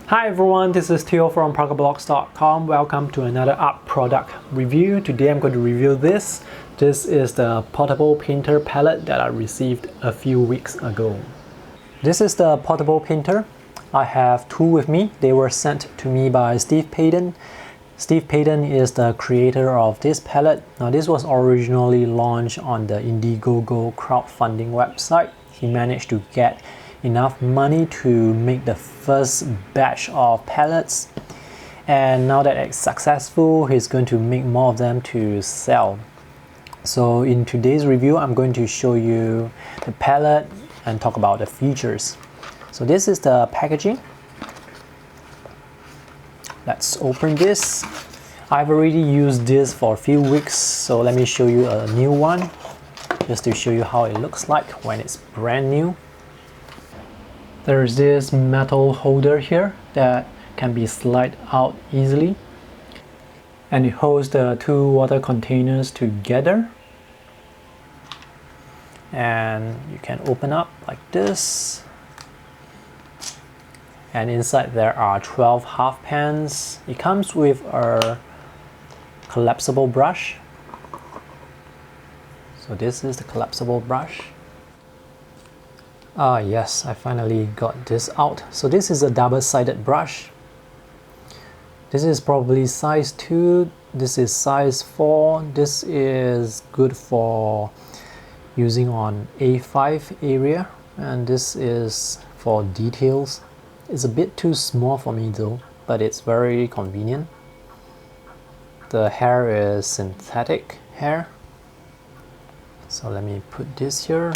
Hi everyone, this is Theo from ParkerBlogs.com. Welcome to another art product review. Today I'm going to review this. This is the portable painter palette that I received a few weeks ago. This is the portable painter. I have two with me. They were sent to me by Steve Padden. Steve Padden is the creator of this palette. Now this was originally launched on the Indiegogo crowdfunding website. He managed to get enough money to make the first batch of palettes, and now that it's successful, he's going to make more of them to sell. So in today's review, I'm going to show you the palette and talk about the features. So this is the packaging. Let's open this. I've already used this for a few weeks, so let me show you a new one just to show you how it looks like when it's brand new. There's this metal holder here that can be slid out easily, and it holds the two water containers together, and you can open up like this, and inside there are 12 half pans. It comes with a collapsible brush. So this is the collapsible brush. Ah yes, I finally got this out. So this is a double-sided brush. This is probably size 2, this is size 4. This is good for using on A5 area, and this is for details. It's a bit too small for me though, but it's very convenient. The hair is synthetic hair. So let me put this here.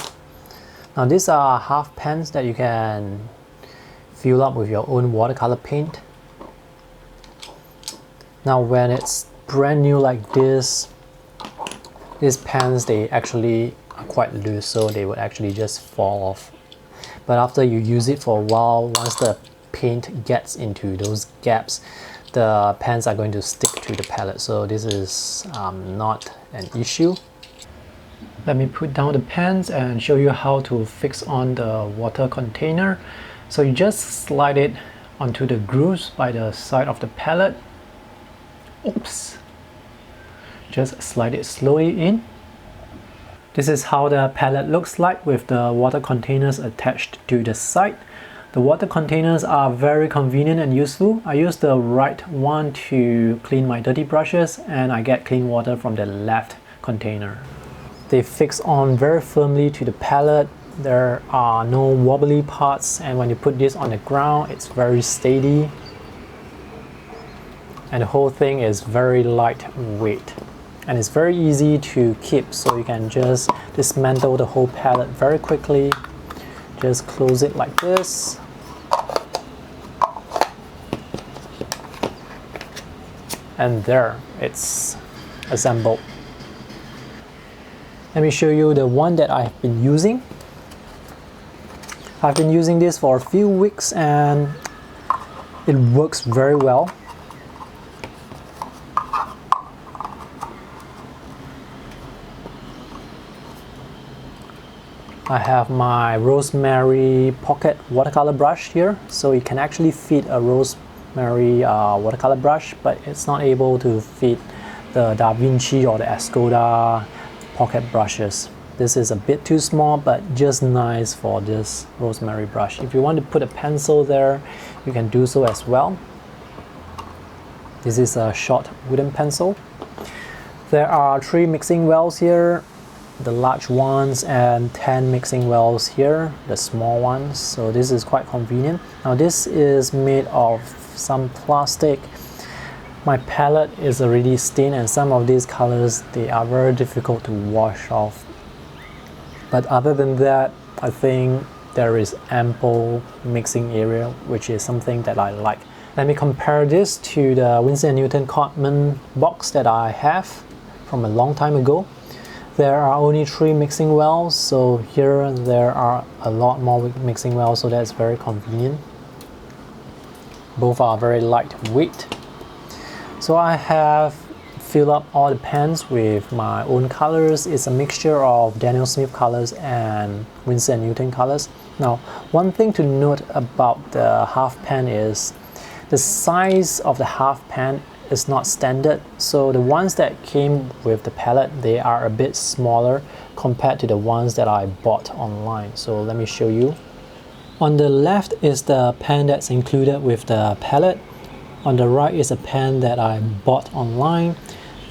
Now these are half pans that you can fill up with your own watercolor paint. Now when it's brand new like this, these pans, they actually are quite loose, so they would actually just fall off. But after you use it for a while, once the paint gets into those gaps, the pans are going to stick to the palette, so this is not an issue. Let me put down the pans and show you how to fix on the water container. So you just slide it onto the grooves by the side of the palette. Oops! Just slide it slowly in. This is how the palette looks like with the water containers attached to the side. The water containers are very convenient and useful. I use the right one to clean my dirty brushes, and I get clean water from the left container. They fix on very firmly to the palette. There are no wobbly parts, and when you put this on the ground, it's very steady. And the whole thing is very lightweight. And it's very easy to keep, so you can just dismantle the whole palette very quickly. Just close it like this. And there, it's assembled. Let me show you the one that I've been using. I've been using this for a few weeks and it works very well. I have my rosemary pocket watercolor brush here, so it can actually fit a rosemary watercolor brush, but it's not able to fit the Da Vinci or the Escoda pocket brushes. This is a bit too small, but just nice for this rosemary brush. If you want to put a pencil there, you can do so as well. This is a short wooden pencil. There are 3 mixing wells here, the large ones, and 10 mixing wells here, the small ones. So this is quite convenient. Now this is made of some plastic. My palette is already stained, and some of these colors, they are very difficult to wash off. But other than that, I think there is ample mixing area, which is something that I like. Let me compare this to the Winsor & Newton Codman box that I have from a long time ago. There are only 3 mixing wells, so here there are a lot more mixing wells, so that's very convenient. Both are very lightweight. So I have filled up all the pans with my own colors. It's a mixture of Daniel Smith colors and Winsor & Newton colors. Now, one thing to note about the half pan is The size of the half pan is not standard, so the ones that came with the palette, they are a bit smaller compared to the ones that I bought online. So let me show you. On the left is the pan that's included with the palette. On the right is a pan that I bought online.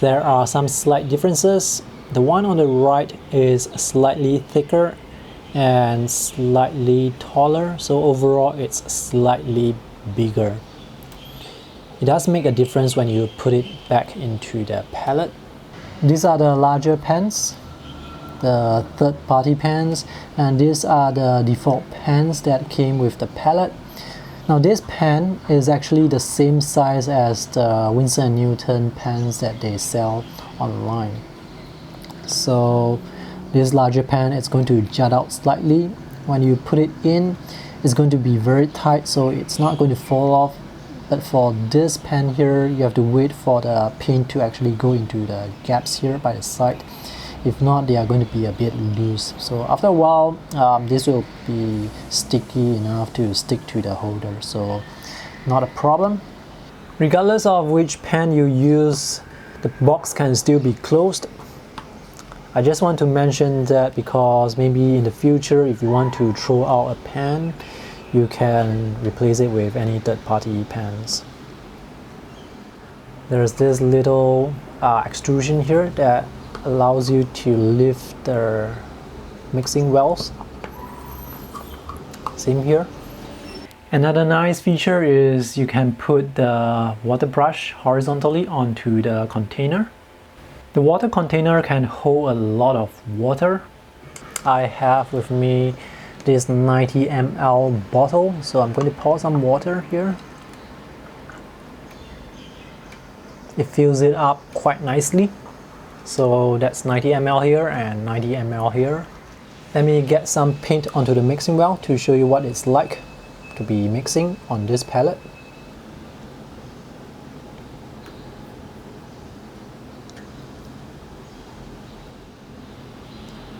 There are some slight differences. The one on the right is slightly thicker and slightly taller, so overall it's slightly bigger. It does make a difference when you put it back into the palette. These are the larger pans, the third-party pans, and these are the default pans that came with the palette. Now this pan is actually the same size as the Winsor & Newton pans that they sell online. So this larger pan, it's going to jut out slightly. When you put it in, it's going to be very tight, so it's not going to fall off. But for this pan here, you have to wait for the paint to actually go into the gaps here by the side. If not, they are going to be a bit loose. So after a while, this will be sticky enough to stick to the holder, so not a problem. Regardless of which pan you use, the box can still be closed. I just want to mention that because maybe in the future, if you want to throw out a pan, you can replace it with any third-party pans. There's this little extrusion here that allows you to lift the mixing wells. Same here. Another nice feature is you can put the water brush horizontally onto the container. The water container can hold a lot of water. I have with me this 90 ml bottle, so I'm going to pour some water here. It fills it up quite nicely. So that's 90 ml here and 90 ml here. Let me get some paint onto the mixing well to show you what it's like to be mixing on this palette.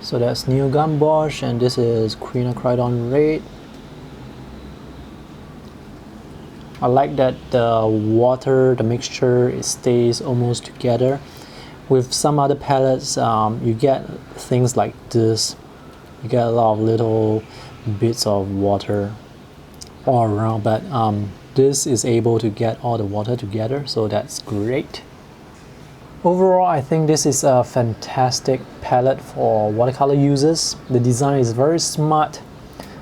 So that's New Gumbosh, and this is Quinacridone Red. I like that the water, the mixture, it stays almost together. With some other palettes, you get things like this. You get a lot of little bits of water all around, but this is able to get all the water together, so that's great. Overall, I think this is a fantastic palette for watercolor users. The design is very smart.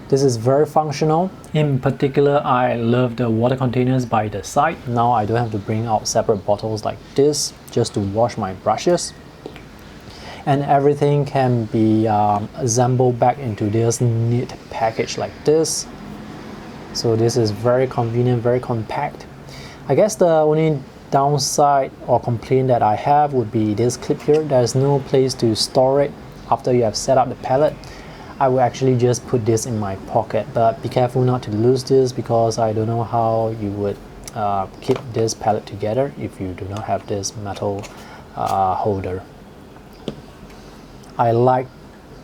This is very functional. In particular, I love the water containers by the side. Now I don't have to bring out separate bottles like this just to wash my brushes. And everything can be assembled back into this neat package like this. So this is very convenient, very compact. I guess the only downside or complaint that I have would be this clip here. There's no place to store it after you have set up the palette. I will actually just put this in my pocket, but be careful not to lose this because I don't know how you would keep this palette together if you do not have this metal holder. I like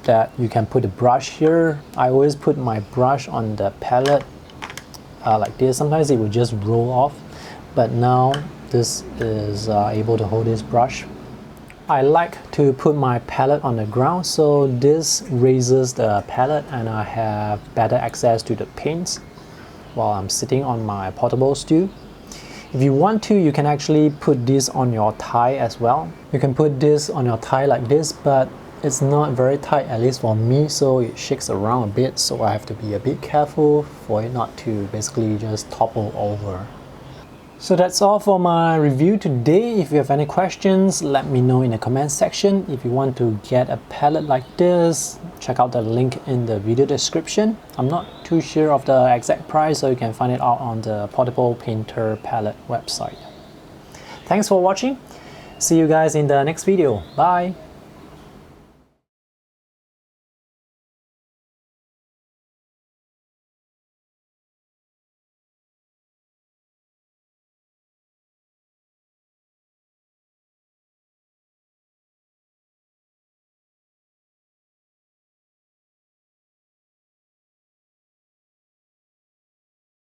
that you can put a brush here. I always put my brush on the palette like this. Sometimes it will just roll off, but now this is able to hold this brush. I like to put my palette on the ground, so this raises the palette and I have better access to the paints while I'm sitting on my portable stool. If you want to, you can actually put this on your tie as well. You can put this on your tie like this, but it's not very tight, at least for me, so it shakes around a bit, so I have to be a bit careful for it not to basically just topple over. So that's all for my review today. If you have any questions, let me know in the comment section. If you want to get a palette like this, check out the link in the video description. I'm not too sure of the exact price, so you can find it out on the Portable Painter Palette website. Thanks for watching. See you guys in the next video. Bye!